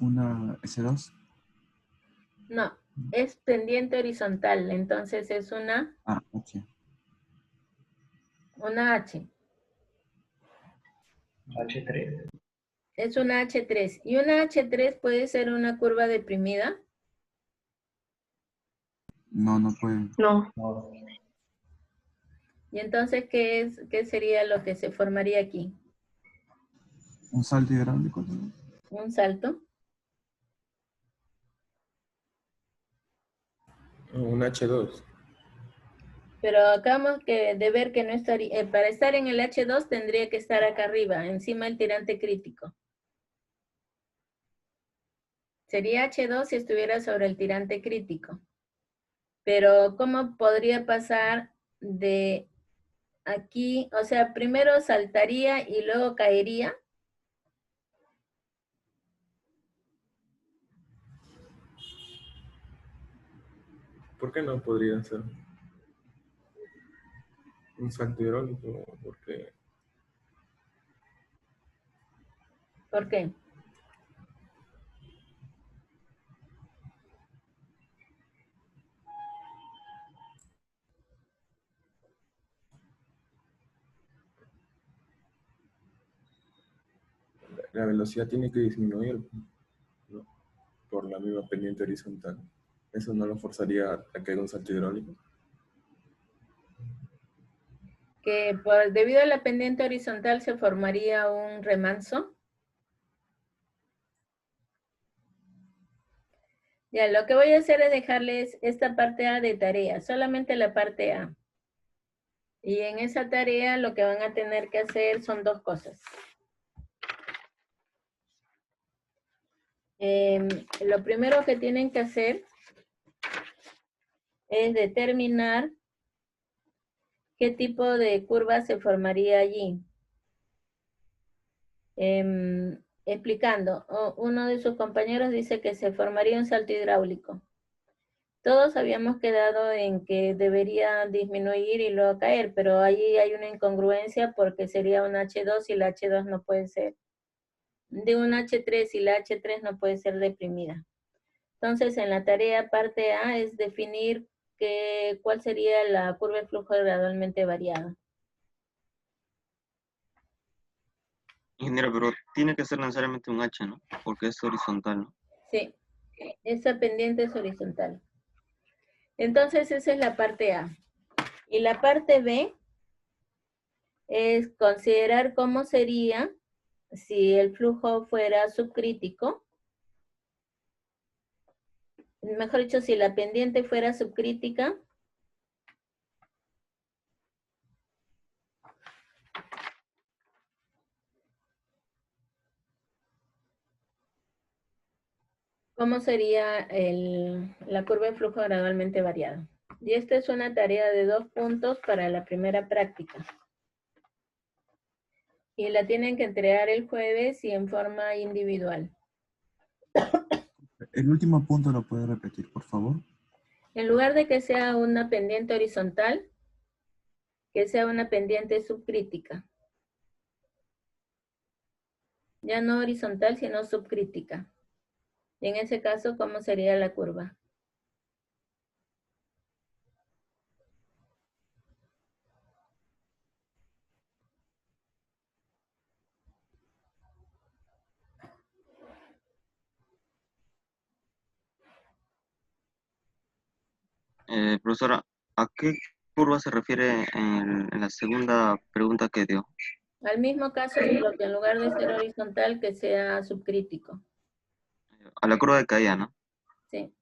Una S2. No, es pendiente horizontal, entonces es una H. Una H. H3. Es una H3. ¿Y una H3 puede ser una curva deprimida? No, no puede. No. ¿Y entonces qué sería lo que se formaría aquí? Un salto hidráulico, ¿no? Un salto. Un H2. Pero acabamos de ver que no estaría, para estar en el H2 tendría que estar acá arriba, encima del tirante crítico. Sería H2 si estuviera sobre el tirante crítico. Pero ¿cómo podría pasar de aquí? O sea, primero saltaría y luego caería. ¿Por qué no podría ser un salto hidráulico? Porque ¿Por qué? la velocidad tiene que disminuir, ¿no? Por la misma pendiente horizontal. ¿Eso no lo forzaría a que haga un salto hidráulico? Que debido a la pendiente horizontal se formaría un remanso. Ya, lo que voy a hacer es dejarles esta parte A de tarea, solamente la parte A. Y en esa tarea lo que van a tener que hacer son dos cosas. Lo primero que tienen que hacer es determinar qué tipo de curva se formaría allí. Explicando, uno de sus compañeros dice que se formaría un salto hidráulico. Todos habíamos quedado en que debería disminuir y luego caer, pero allí hay una incongruencia porque sería un H2 y la H2 no puede ser. De un H3 y la H3 no puede ser deprimida. Entonces, en la tarea parte A es definir cuál sería la curva de flujo gradualmente variada. Ingeniero, pero tiene que ser necesariamente un H, ¿no? Porque es horizontal, ¿no? Sí, esa pendiente es horizontal. Entonces, esa es la parte A. Y la parte B es considerar cómo sería si el flujo fuera subcrítico. Mejor dicho, si la pendiente fuera subcrítica. ¿Cómo sería la curva de flujo gradualmente variado? Y esta es una tarea de 2 puntos para la primera práctica. Y la tienen que entregar el jueves y en forma individual. El último punto lo puede repetir, por favor. En lugar de que sea una pendiente horizontal, que sea una pendiente subcrítica. Ya no horizontal, sino subcrítica. Y en ese caso, ¿cómo sería la curva? Profesora, ¿a qué curva se refiere en la segunda pregunta que dio? Al mismo caso, solo que en lugar de ser horizontal, que sea subcrítico. A la curva de caída, ¿no? Sí.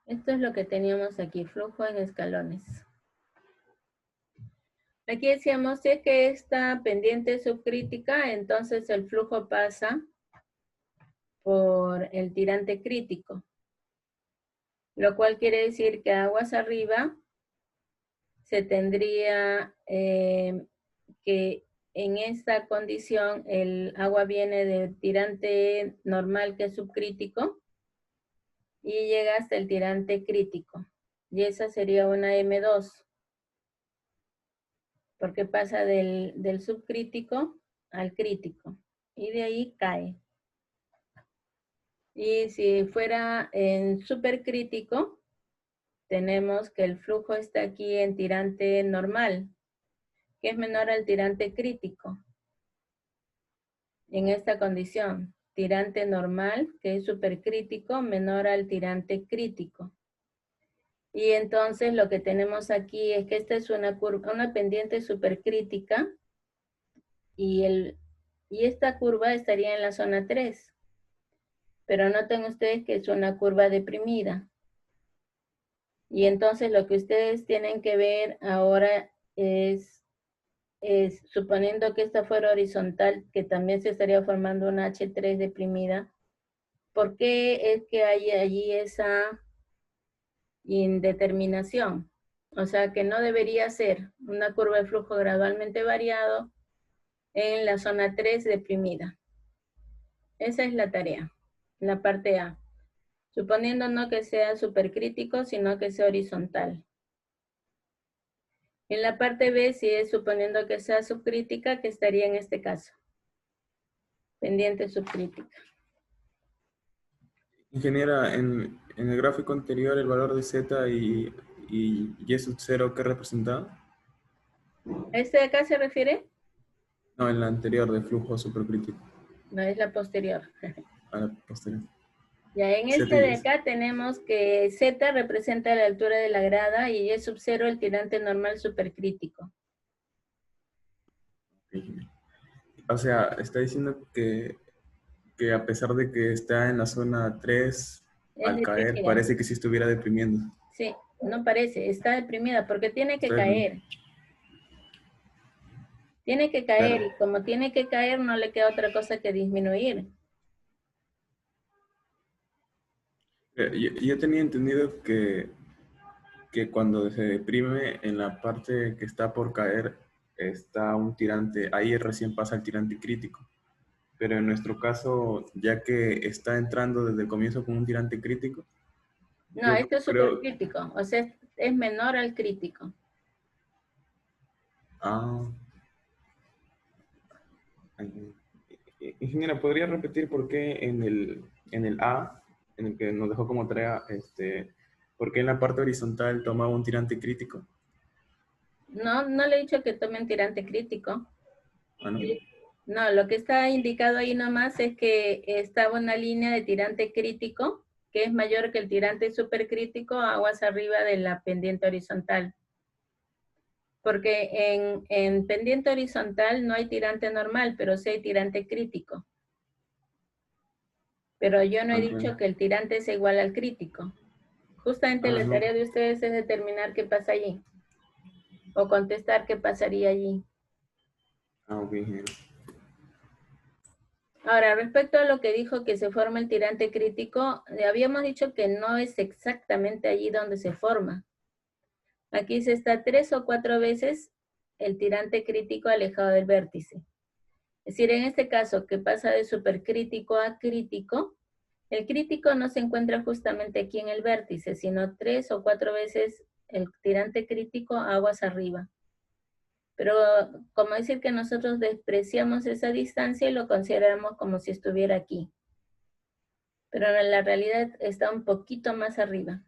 Esto es lo que teníamos aquí, flujo en escalones. Aquí decíamos, si es que esta pendiente es subcrítica, entonces el flujo pasa por el tirante crítico. Lo cual quiere decir que aguas arriba se tendría que en esta condición el agua viene del tirante normal que es subcrítico y llega hasta el tirante crítico. Y esa sería una M2. Porque pasa del subcrítico al crítico. Y de ahí cae. Y si fuera en supercrítico, tenemos que el flujo está aquí en tirante normal, que es menor al tirante crítico. En esta condición, tirante normal, que es supercrítico, menor al tirante crítico. Y entonces lo que tenemos aquí es que esta es una curva, una pendiente supercrítica y esta curva estaría en la zona 3. Pero noten ustedes que es una curva deprimida. Y entonces lo que ustedes tienen que ver ahora es suponiendo que esta fuera horizontal, que también se estaría formando una H3 deprimida, ¿por qué es que hay allí esa indeterminación? O sea que no debería ser una curva de flujo gradualmente variado en la zona 3 deprimida. Esa es la tarea, la parte A. Suponiendo no que sea supercrítico, sino que sea horizontal. En la parte B, si es suponiendo que sea subcrítica, que estaría en este caso. Pendiente subcrítica. Ingeniera, en el gráfico anterior, el valor de Z y Y sub 0, ¿qué representaba? ¿Este de acá se refiere? No, en la anterior, de flujo supercrítico. No, es la posterior. A la posterior. Ya en este de acá tenemos que Z representa la altura de la grada y Y sub 0 el tirante normal supercrítico. O sea, está diciendo que a pesar de que está en la zona 3, al caer, deprimida. parece que sí estuviera deprimiendo. Sí, no parece, está deprimida porque tiene que caer. Tiene que caer, Claro. y como tiene que caer no le queda otra cosa que disminuir. Yo tenía entendido que cuando se deprime en la parte que está por caer, está un tirante, ahí recién pasa el tirante crítico. Pero en nuestro caso, ya que está entrando desde el comienzo con un tirante crítico. No, esto es supercrítico, o sea, es menor al crítico. Ah. Ingeniera, ¿podría repetir por qué en el A, en el que nos dejó como tarea, por qué en la parte horizontal tomaba un tirante crítico? No, no le he dicho que tome un tirante crítico. Ah, ¿no? No, lo que está indicado ahí nomás es que estaba una línea de tirante crítico que es mayor que el tirante supercrítico aguas arriba de la pendiente horizontal. Porque en pendiente horizontal no hay tirante normal, pero sí hay tirante crítico. Pero yo no he dicho que el tirante sea igual al crítico. Justamente la tarea de ustedes es determinar qué pasa allí. O contestar qué pasaría allí. Ah, ok. Ahora, respecto a lo que dijo que se forma el tirante crítico, habíamos dicho que no es exactamente allí donde se forma. Aquí se está 3 o 4 veces el tirante crítico alejado del vértice. Es decir, en este caso que pasa de supercrítico a crítico, el crítico no se encuentra justamente aquí en el vértice, sino 3 o 4 veces el tirante crítico aguas arriba. Pero como decir que nosotros despreciamos esa distancia y lo consideramos como si estuviera aquí. Pero en la realidad está un poquito más arriba.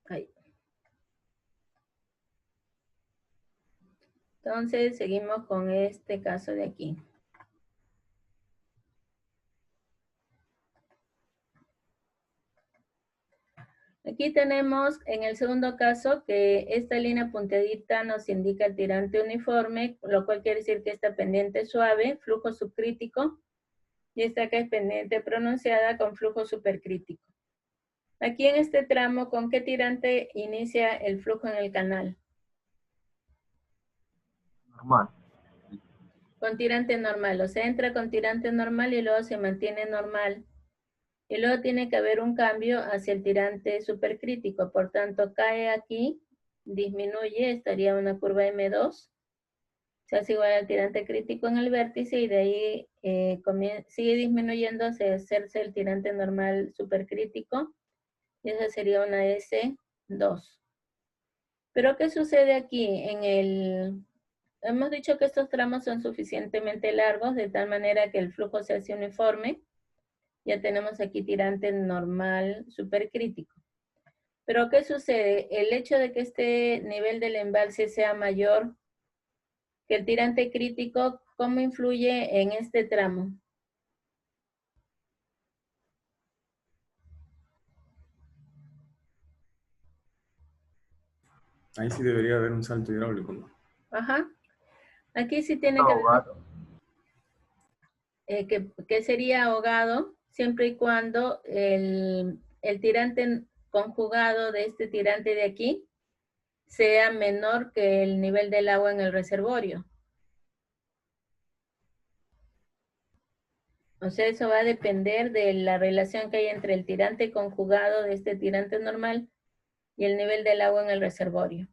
Ahí. Entonces seguimos con este caso de aquí. Aquí tenemos en el segundo caso que esta línea punteadita nos indica el tirante uniforme, lo cual quiere decir que esta pendiente es suave, flujo subcrítico, y esta acá es pendiente pronunciada con flujo supercrítico. Aquí en este tramo, ¿con qué tirante inicia el flujo en el canal? Normal. Con tirante normal, o sea, entra con tirante normal y luego se mantiene normal. Y luego tiene que haber un cambio hacia el tirante supercrítico, por tanto cae aquí, disminuye, estaría una curva M2, se hace igual al tirante crítico en el vértice y de ahí sigue disminuyendo hacia hacerse el tirante normal supercrítico y esa sería una S2. Pero ¿qué sucede aquí? Hemos dicho que estos tramos son suficientemente largos de tal manera que el flujo se hace uniforme. Ya tenemos aquí tirante normal supercrítico. Pero ¿qué sucede? El hecho de que este nivel del embalse sea mayor que el tirante crítico, ¿cómo influye en este tramo? Ahí sí debería haber un salto hidráulico, ¿no? Ajá. Aquí sí tiene que haber, que sería ahogado siempre y cuando el tirante conjugado de este tirante de aquí sea menor que el nivel del agua en el reservorio. O sea, eso va a depender de la relación que hay entre el tirante conjugado de este tirante normal y el nivel del agua en el reservorio.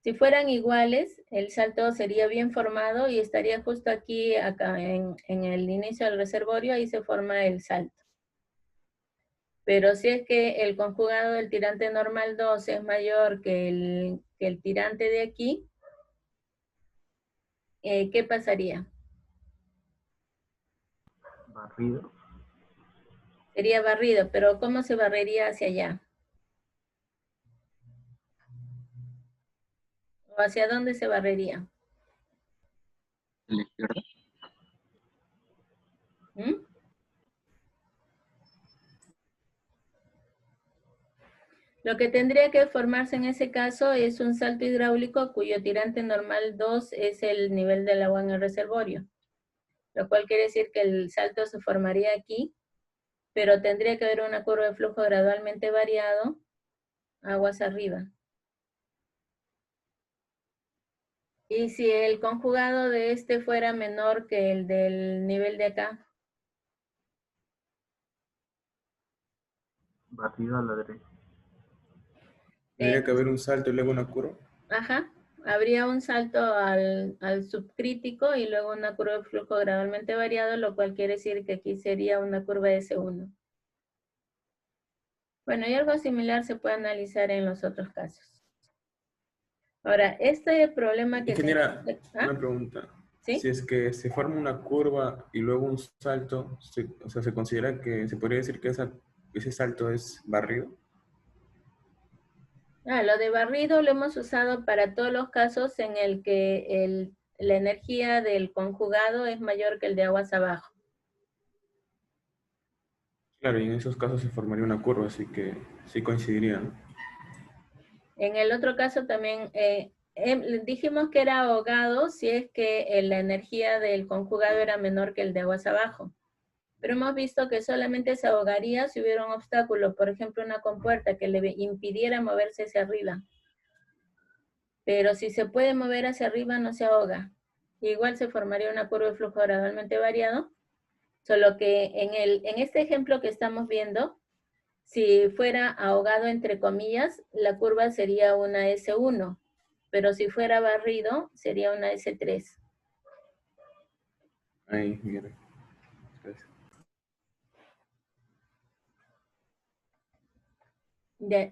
Si fueran iguales, el salto sería bien formado y estaría justo aquí, acá en el inicio del reservorio, ahí se forma el salto. Pero si es que el conjugado del tirante normal 2 es mayor que el tirante de aquí, ¿qué pasaría? Barrido. Sería barrido, pero ¿cómo se barrería hacia allá? ¿O hacia dónde se barrería? ¿A la izquierda? ¿Mm? Lo que tendría que formarse en ese caso es un salto hidráulico cuyo tirante normal 2 es el nivel del agua en el reservorio. Lo cual quiere decir que el salto se formaría aquí, pero tendría que haber una curva de flujo gradualmente variado, aguas arriba. Y si el conjugado de este fuera menor que el del nivel de acá, Barrido a la derecha. Tendría que haber un salto y luego una curva. ajá, habría un salto al subcrítico y luego una curva de flujo gradualmente variado, lo cual quiere decir que aquí sería una curva S1. Bueno, y algo similar se puede analizar en los otros casos. Ahora, este problema que... Ingeniera, una pregunta. ¿Sí? Si es que se forma una curva y luego un salto, o sea, ¿se considera que se podría decir que ese salto es barrido? Lo de barrido lo hemos usado para todos los casos en el que la energía del conjugado es mayor que el de aguas abajo. Claro, y en esos casos se formaría una curva, así que sí coincidiría, ¿no? En el otro caso también dijimos que era ahogado si es que la energía del conjugado era menor que el de aguas abajo. Pero hemos visto que solamente se ahogaría si hubiera un obstáculo, por ejemplo una compuerta que le impidiera moverse hacia arriba. pero si se puede mover hacia arriba no se ahoga. Igual se formaría una curva de flujo gradualmente variado, solo que en este ejemplo que estamos viendo, si fuera ahogado entre comillas, la curva sería una S1, pero si fuera barrido sería una S3. Ahí, mira. Gracias.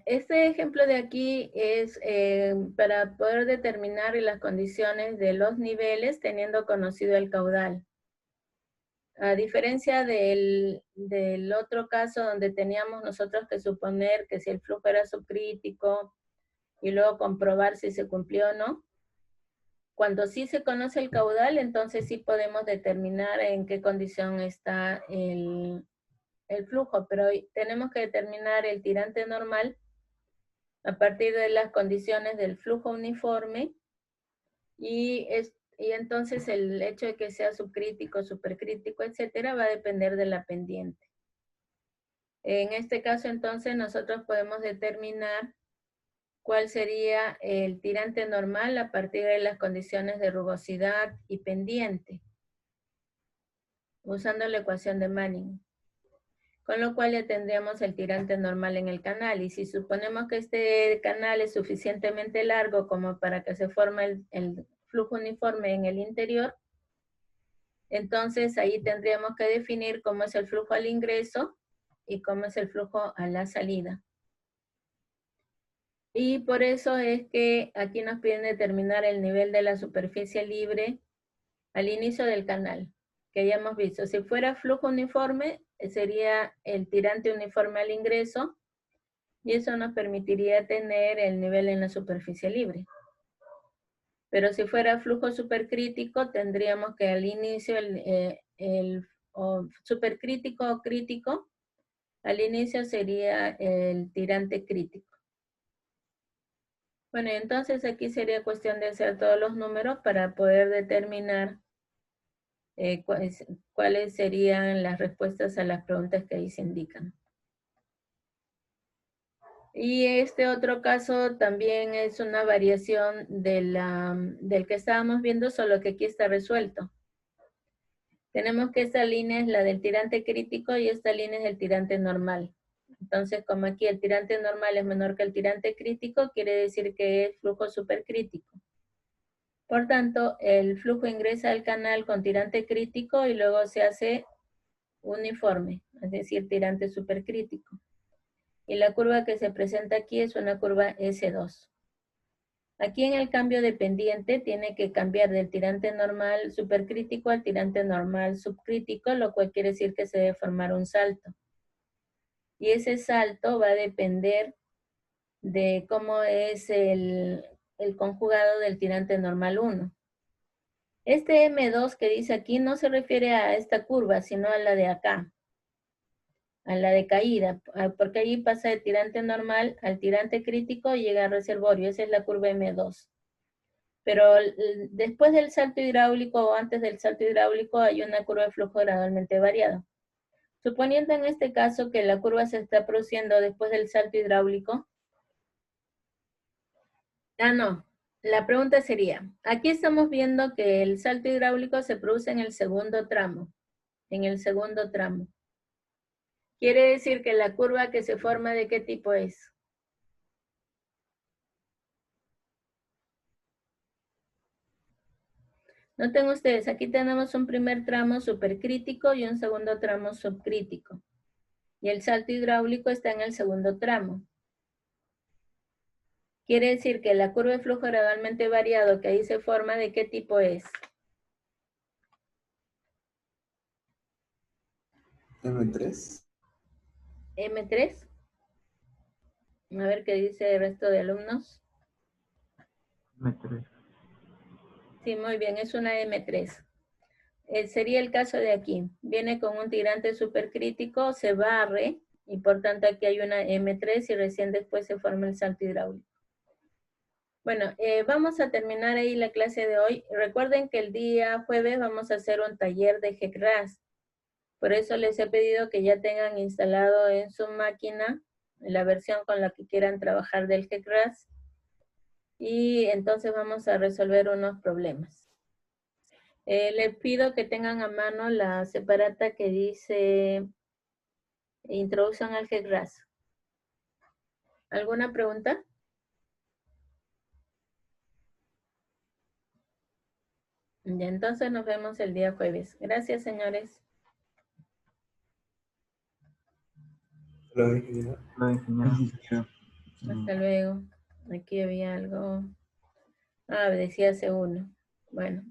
Este ejemplo de aquí es para poder determinar las condiciones de los niveles teniendo conocido el caudal. A diferencia del otro caso donde teníamos nosotros que suponer que si el flujo era subcrítico y luego comprobar si se cumplió o no, cuando sí se conoce el caudal, entonces sí podemos determinar en qué condición está el flujo, pero tenemos que determinar el tirante normal a partir de las condiciones del flujo uniforme y entonces el hecho de que sea subcrítico, supercrítico, etcétera, va a depender de la pendiente. En este caso entonces nosotros podemos determinar cuál sería el tirante normal a partir de las condiciones de rugosidad y pendiente, usando la ecuación de Manning. Con lo cual ya tendríamos el tirante normal en el canal. Y si suponemos que este canal es suficientemente largo como para que se forme el flujo uniforme en el interior, entonces ahí tendríamos que definir cómo es el flujo al ingreso y cómo es el flujo a la salida. Y por eso es que aquí nos piden determinar el nivel de la superficie libre al inicio del canal, que ya hemos visto. Si fuera flujo uniforme, sería el tirante uniforme al ingreso, y eso nos permitiría tener el nivel en la superficie libre. Pero si fuera flujo supercrítico, tendríamos que al inicio, supercrítico o crítico, al inicio sería el tirante crítico. Bueno, entonces aquí sería cuestión de hacer todos los números para poder determinar cuáles serían las respuestas a las preguntas que ahí se indican. Y este otro caso también es una variación del que estábamos viendo, solo que aquí está resuelto. Tenemos que esta línea es la del tirante crítico y esta línea es el tirante normal. Entonces, como aquí el tirante normal es menor que el tirante crítico, quiere decir que es flujo supercrítico. Por tanto, el flujo ingresa al canal con tirante crítico y luego se hace uniforme, es decir, tirante supercrítico. Y la curva que se presenta aquí es una curva S2. Aquí en el cambio de pendiente tiene que cambiar del tirante normal supercrítico al tirante normal subcrítico, lo cual quiere decir que se debe formar un salto. Y ese salto va a depender de cómo es el conjugado del tirante normal 1. Este M2 que dice aquí no se refiere a esta curva, sino a la de acá, a la de caída, porque allí pasa de tirante normal al tirante crítico y llega al reservorio. Esa es la curva M2. Pero después del salto hidráulico o antes del salto hidráulico hay una curva de flujo gradualmente variado. Suponiendo en este caso que la curva se está produciendo después del salto hidráulico. No. La pregunta sería, aquí estamos viendo que el salto hidráulico se produce en el segundo tramo. En el segundo tramo. Quiere decir que la curva que se forma, ¿de qué tipo es? Noten ustedes, aquí tenemos un primer tramo supercrítico y un segundo tramo subcrítico. Y el salto hidráulico está en el segundo tramo. Quiere decir que la curva de flujo gradualmente variado que ahí se forma, ¿de qué tipo es? M3. M3. A ver qué dice el resto de alumnos. M3. Sí, muy bien, es una M3. Sería el caso de aquí. Viene con un tirante supercrítico, se barre, y por tanto aquí hay una M3 y recién después se forma el salto hidráulico. Bueno, vamos a terminar ahí la clase de hoy. Recuerden que el día jueves vamos a hacer un taller de GECRAS. Por eso les he pedido que ya tengan instalado en su máquina la versión con la que quieran trabajar del GECRAS. Y entonces vamos a resolver unos problemas. Les pido que tengan a mano la separata que dice Introducción al GECRAS. ¿Alguna pregunta? Ya, entonces nos vemos el día jueves. Gracias, señores. Hola, ingeniero. Hola, ingeniero. Hasta luego. Aquí había algo. Ah, decía C1. Bueno.